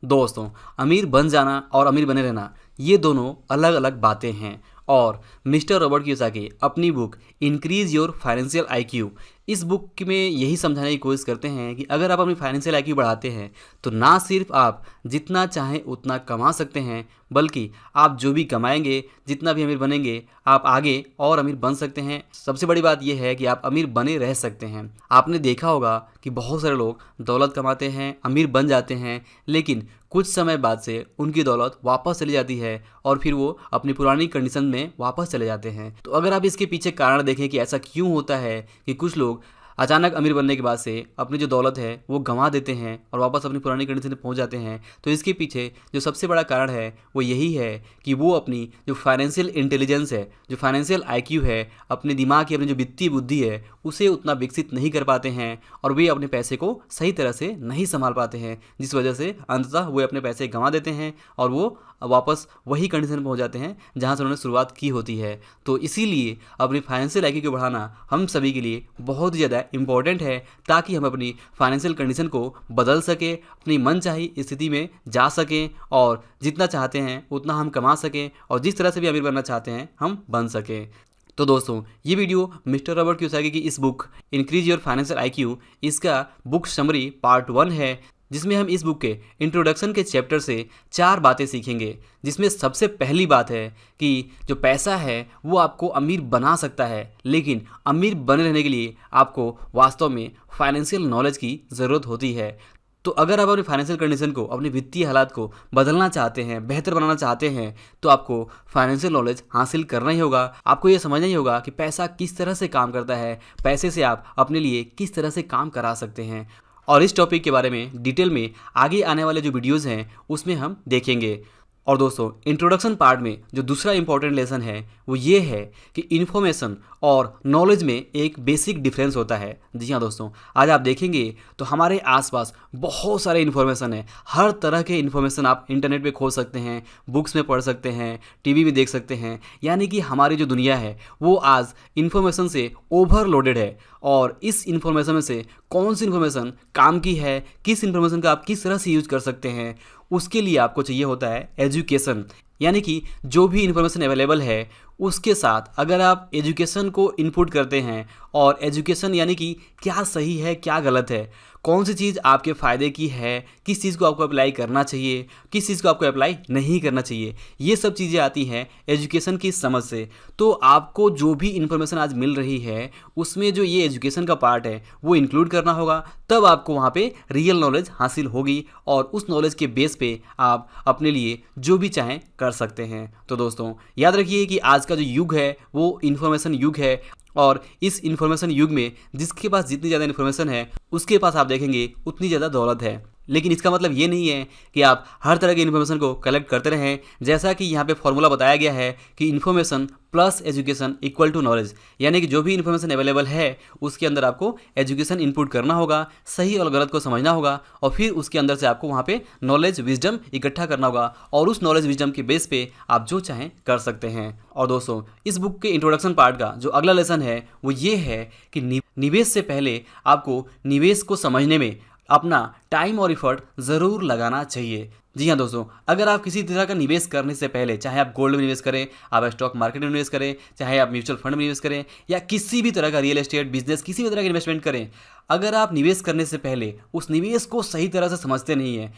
दोस्तों, अमीर बन जाना और अमीर बने रहना ये दोनों अलग अलग बातें हैं। और मिस्टर रॉबर्ट कियोसाकी अपनी book increase your financial IQ इस बुक में यही समझाने की कोशिश करते हैं कि अगर आप अपनी फाइनेंशियल आईक्यू बढ़ाते हैं तो ना सिर्फ आप जितना चाहें उतना कमा सकते हैं, बल्कि आप जो भी कमाएंगे, जितना भी अमीर बनेंगे, आप आगे और अमीर बन सकते हैं। सबसे बड़ी बात यह है कि आप अमीर बने रह सकते हैं। आपने देखा होगा कि बहुत सारे लोग दौलत कमाते हैं, अमीर बन जाते हैं, लेकिन कुछ समय बाद से उनकी दौलत वापस चली जाती है और फिर वो अपनी पुरानी कंडीशन में वापस चले जाते हैं। तो अगर आप इसके पीछे कारण देखें कि ऐसा क्यों होता है कि कुछ लोग अचानक अमीर बनने के बाद से अपनी जो दौलत है वो गंवा देते हैं और वापस अपनी पुरानी कंडीशन में पहुंच जाते हैं, तो इसके पीछे जो सबसे बड़ा कारण है वो यही है कि वो अपनी जो फाइनेंशियल इंटेलिजेंस है, जो फाइनेंशियल आईक्यू है, अपने दिमाग की अपनी जो वित्तीय बुद्धि है उसे उतना विकसित नहीं कर पाते हैं और वे अपने पैसे को सही तरह से नहीं संभाल पाते हैं, जिस वजह से अंततः वे अपने पैसे गंवा देते हैं और वो वापस वही कंडीशन में पहुंच जाते हैं जहां से उन्होंने शुरुआत की होती है। तो इसीलिए अपनी फाइनेंशियल आईक्यू को बढ़ाना हम सभी के लिए बहुत ही ज़्यादा इम्पॉर्टेंट है, ताकि हम अपनी फाइनेंशियल कंडीशन को बदल सकें, अपनी मनचाही स्थिति में जा सकें और जितना चाहते हैं उतना हम कमा सकें और जिस तरह से भी अमीर बनना चाहते हैं हम बन सकें। तो दोस्तों, ये वीडियो मिस्टर रॉबर्ट कियोसाकी की इस book increase your financial IQ इसका बुक समरी पार्ट 1 है, जिसमें हम इस बुक के इंट्रोडक्शन के चैप्टर से 4 बातें सीखेंगे। जिसमें सबसे पहली बात है कि जो पैसा है वो आपको अमीर बना सकता है, लेकिन अमीर बने रहने के लिए आपको वास्तव में फाइनेंशियल नॉलेज की ज़रूरत होती है। तो अगर आप अपनी फाइनेंशियल कंडीशन को, अपनी वित्तीय हालात को बदलना चाहते हैं, बेहतर बनाना चाहते हैं, तो आपको फाइनेंशियल नॉलेज हासिल करना ही होगा। आपको ये समझना ही होगा कि पैसा किस तरह से काम करता है, पैसे से आप अपने लिए किस तरह से काम करा सकते हैं। और इस टॉपिक के बारे में डिटेल में आगे आने वाले जो वीडियोज़ हैं उसमें हम देखेंगे। और दोस्तों, इंट्रोडक्शन पार्ट में जो दूसरा इंपॉर्टेंट लेसन है वो ये है कि इन्फॉर्मेशन और नॉलेज में एक बेसिक डिफरेंस होता है। जी हाँ दोस्तों, आज आप देखेंगे तो हमारे आसपास बहुत सारे इन्फॉर्मेशन है। हर तरह के इन्फॉर्मेशन आप इंटरनेट पे खोज सकते हैं, बुक्स में पढ़ सकते हैं, टीवी में देख सकते हैं। यानी कि हमारी जो दुनिया है वो आज इन्फॉर्मेशन से ओवरलोडेड है। और इस इन्फॉर्मेशन में से कौन सी इन्फॉर्मेशन काम की है, किस इन्फॉर्मेशन का आप किस तरह से यूज कर सकते हैं, उसके लिए आपको चाहिए होता है एजुकेशन। यानी कि जो भी इन्फॉर्मेशन अवेलेबल है उसके साथ अगर आप एजुकेशन को इनपुट करते हैं, और एजुकेशन यानी कि क्या सही है क्या गलत है, कौन सी चीज़ आपके फ़ायदे की है, किस चीज़ को आपको अप्लाई करना चाहिए, किस चीज़ को आपको अप्लाई नहीं करना चाहिए, ये सब चीज़ें आती हैं एजुकेशन की समझ से। तो आपको जो भी इन्फॉर्मेशन आज मिल रही है उसमें जो ये एजुकेशन का पार्ट है वो इंक्लूड करना होगा, तब आपको वहाँ पे रियल नॉलेज हासिल होगी और उस नॉलेज के बेस पे आप अपने लिए जो भी चाहें कर सकते हैं। तो दोस्तों, याद रखिए कि आज का जो युग है वो इन्फॉर्मेशन युग है, और इस इन्फॉर्मेशन युग में जिसके पास जितनी ज़्यादा इन्फॉर्मेशन है उसके पास आप देखेंगे उतनी ज़्यादा दौलत है। लेकिन इसका मतलब ये नहीं है कि आप हर तरह की इन्फॉर्मेशन को कलेक्ट करते रहें। जैसा कि यहाँ पे फॉर्मूला बताया गया है कि information plus education equal to knowledge, यानी कि जो भी इन्फॉर्मेशन अवेलेबल है उसके अंदर आपको एजुकेशन इनपुट करना होगा, सही और गलत को समझना होगा, और फिर उसके अंदर से आपको वहाँ पे नॉलेज विजडम इकट्ठा करना होगा, और उस नॉलेज विजडम के बेस पे आप जो चाहें कर सकते हैं। और दोस्तों, इस बुक के इंट्रोडक्शन पार्ट का जो अगला लेसन है वो ये है कि निवेश से पहले आपको निवेश को समझने में अपना टाइम और इफर्ट ज़रूर लगाना चाहिए। जी हाँ दोस्तों, अगर आप किसी तरह का निवेश करने से पहले, चाहे आप गोल्ड में निवेश करें, आप स्टॉक मार्केट में निवेश करें, चाहे आप म्यूचुअल फंड में निवेश करें, या किसी भी तरह का रियल एस्टेट बिजनेस, किसी भी तरह का इन्वेस्टमेंट करें, अगर आप निवेश करने से पहले उस निवेश को सही तरह से समझते नहीं हैं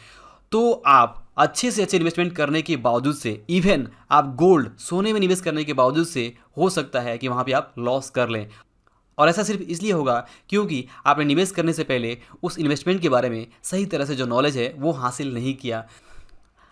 तो आप अच्छे से अच्छे इन्वेस्टमेंट करने के बावजूद से, इवन आप गोल्ड सोने में निवेश करने के बावजूद से, हो सकता है कि वहाँ पर आप लॉस कर लें। और ऐसा सिर्फ इसलिए होगा क्योंकि आपने निवेश करने से पहले उस इन्वेस्टमेंट के बारे में सही तरह से जो नॉलेज है वो हासिल नहीं किया।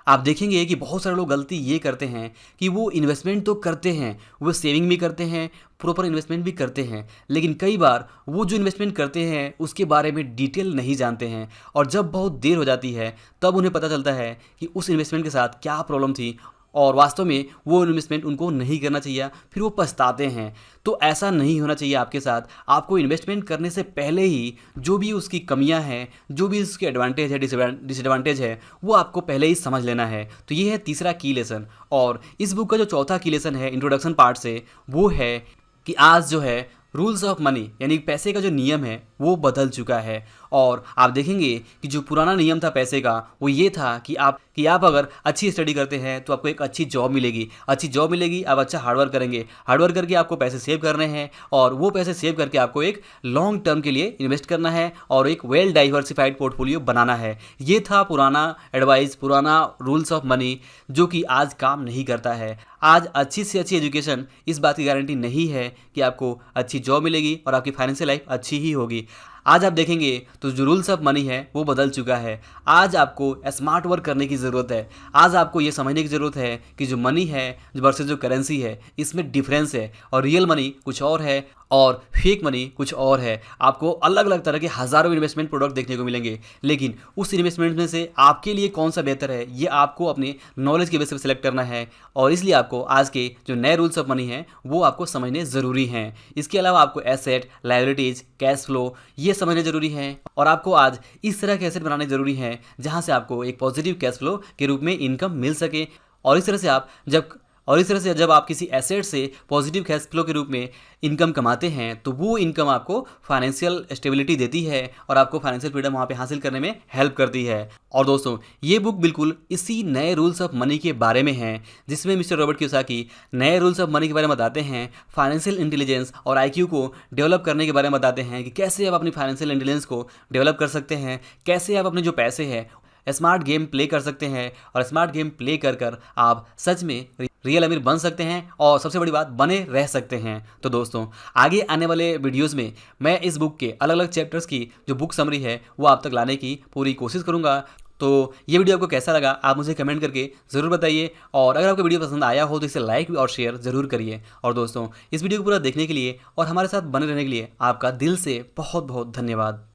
आप देखेंगे कि बहुत सारे लोग गलती ये करते हैं कि वो इन्वेस्टमेंट तो करते हैं, वो सेविंग भी करते हैं, प्रॉपर इन्वेस्टमेंट भी करते हैं, लेकिन कई बार वो जो इन्वेस्टमेंट करते हैं उसके बारे में डिटेल नहीं जानते हैं, और जब बहुत देर हो जाती है तब उन्हें पता चलता है कि उस इन्वेस्टमेंट के साथ क्या प्रॉब्लम थी और वास्तव में वो इन्वेस्टमेंट उनको नहीं करना चाहिए, फिर वो पछताते हैं। तो ऐसा नहीं होना चाहिए आपके साथ। आपको इन्वेस्टमेंट करने से पहले ही जो भी उसकी कमियां हैं, जो भी उसके एडवांटेज है, डिसएडवांटेज है, वो आपको पहले ही समझ लेना है। तो ये है तीसरा की लेसन। और इस बुक का जो चौथा की लेसन है इंट्रोडक्शन पार्ट से, वो है कि आज जो है रूल्स ऑफ मनी, यानी पैसे का जो नियम है वो बदल चुका है, और आप देखेंगे कि जो पुराना नियम था पैसे का वो ये था कि आप अगर अच्छी स्टडी करते हैं तो आपको एक अच्छी जॉब मिलेगी, अच्छी जॉब मिलेगी, आप अच्छा हार्डवर्क करेंगे, हार्डवर्क करके आपको पैसे सेव करने हैं और वो पैसे सेव करके आपको एक लॉन्ग टर्म के लिए इन्वेस्ट करना है और एक वेल डाइवर्सिफाइड पोर्टफोलियो बनाना है। ये था पुराना एडवाइस, पुराना रूल्स ऑफ मनी जो कि आज काम नहीं करता है। आज अच्छी से अच्छी एजुकेशन इस बात की गारंटी नहीं है कि आपको अच्छी जॉब मिलेगी और आपकी फाइनेंशियल लाइफ अच्छी ही होगी। आज आप देखेंगे तो जो रूल्स ऑफ मनी है वो बदल चुका है। आज आपको स्मार्ट वर्क करने की ज़रूरत है। आज आपको ये समझने की ज़रूरत है कि जो मनी है जो वर्सेस जो करेंसी है इसमें डिफरेंस है और रियल मनी कुछ और है और फेक मनी कुछ और है। आपको अलग अलग तरह के हज़ारों इन्वेस्टमेंट प्रोडक्ट देखने को मिलेंगे, लेकिन उस इन्वेस्टमेंट में से आपके लिए कौन सा बेहतर है ये आपको अपने नॉलेज के बेस पर सिलेक्ट करना है और इसलिए आपको आज के जो नए रूल्स ऑफ मनी हैं वो आपको समझने ज़रूरी हैं। इसके अलावा आपको एसेट, लायबिलिटीज़, कैश फ्लो ये समझने ज़रूरी हैं और आपको आज इस तरह के एसेट बनाने ज़रूरी हैं जहाँ से आपको एक पॉजिटिव कैश फ्लो के रूप में इनकम मिल सके और इस तरह से जब आप किसी एसेट से पॉजिटिव कैश फ्लो के रूप में इनकम कमाते हैं तो वो इनकम आपको फाइनेंशियल स्टेबिलिटी देती है और आपको फाइनेंशियल फ्रीडम वहाँ पे हासिल करने में हेल्प करती है। और दोस्तों ये बुक बिल्कुल इसी नए रूल्स ऑफ मनी के बारे में है जिसमें मिस्टर रॉबर्ट कियोसाकी नए रूल्स ऑफ मनी के बारे में बताते हैं, फाइनेंशियल इंटेलिजेंस और आईक्यू को डेवलप करने के बारे में बताते हैं कि कैसे आप अपनी फाइनेंशियल इंटेलिजेंस को डेवलप कर सकते हैं, कैसे आप अपने जो पैसे हैं स्मार्ट गेम प्ले कर सकते हैं और स्मार्ट गेम प्ले कर आप सच में रियल अमीर बन सकते हैं और सबसे बड़ी बात बने रह सकते हैं। तो दोस्तों आगे आने वाले वीडियोस में मैं इस बुक के अलग अलग चैप्टर्स की जो बुक समरी है वो आप तक लाने की पूरी कोशिश करूंगा। तो ये वीडियो आपको कैसा लगा आप मुझे कमेंट करके ज़रूर बताइए और अगर आपको वीडियो पसंद आया हो तो इसे लाइक और शेयर ज़रूर करिए। और दोस्तों इस वीडियो को पूरा देखने के लिए और हमारे साथ बने रहने के लिए आपका दिल से बहुत बहुत धन्यवाद।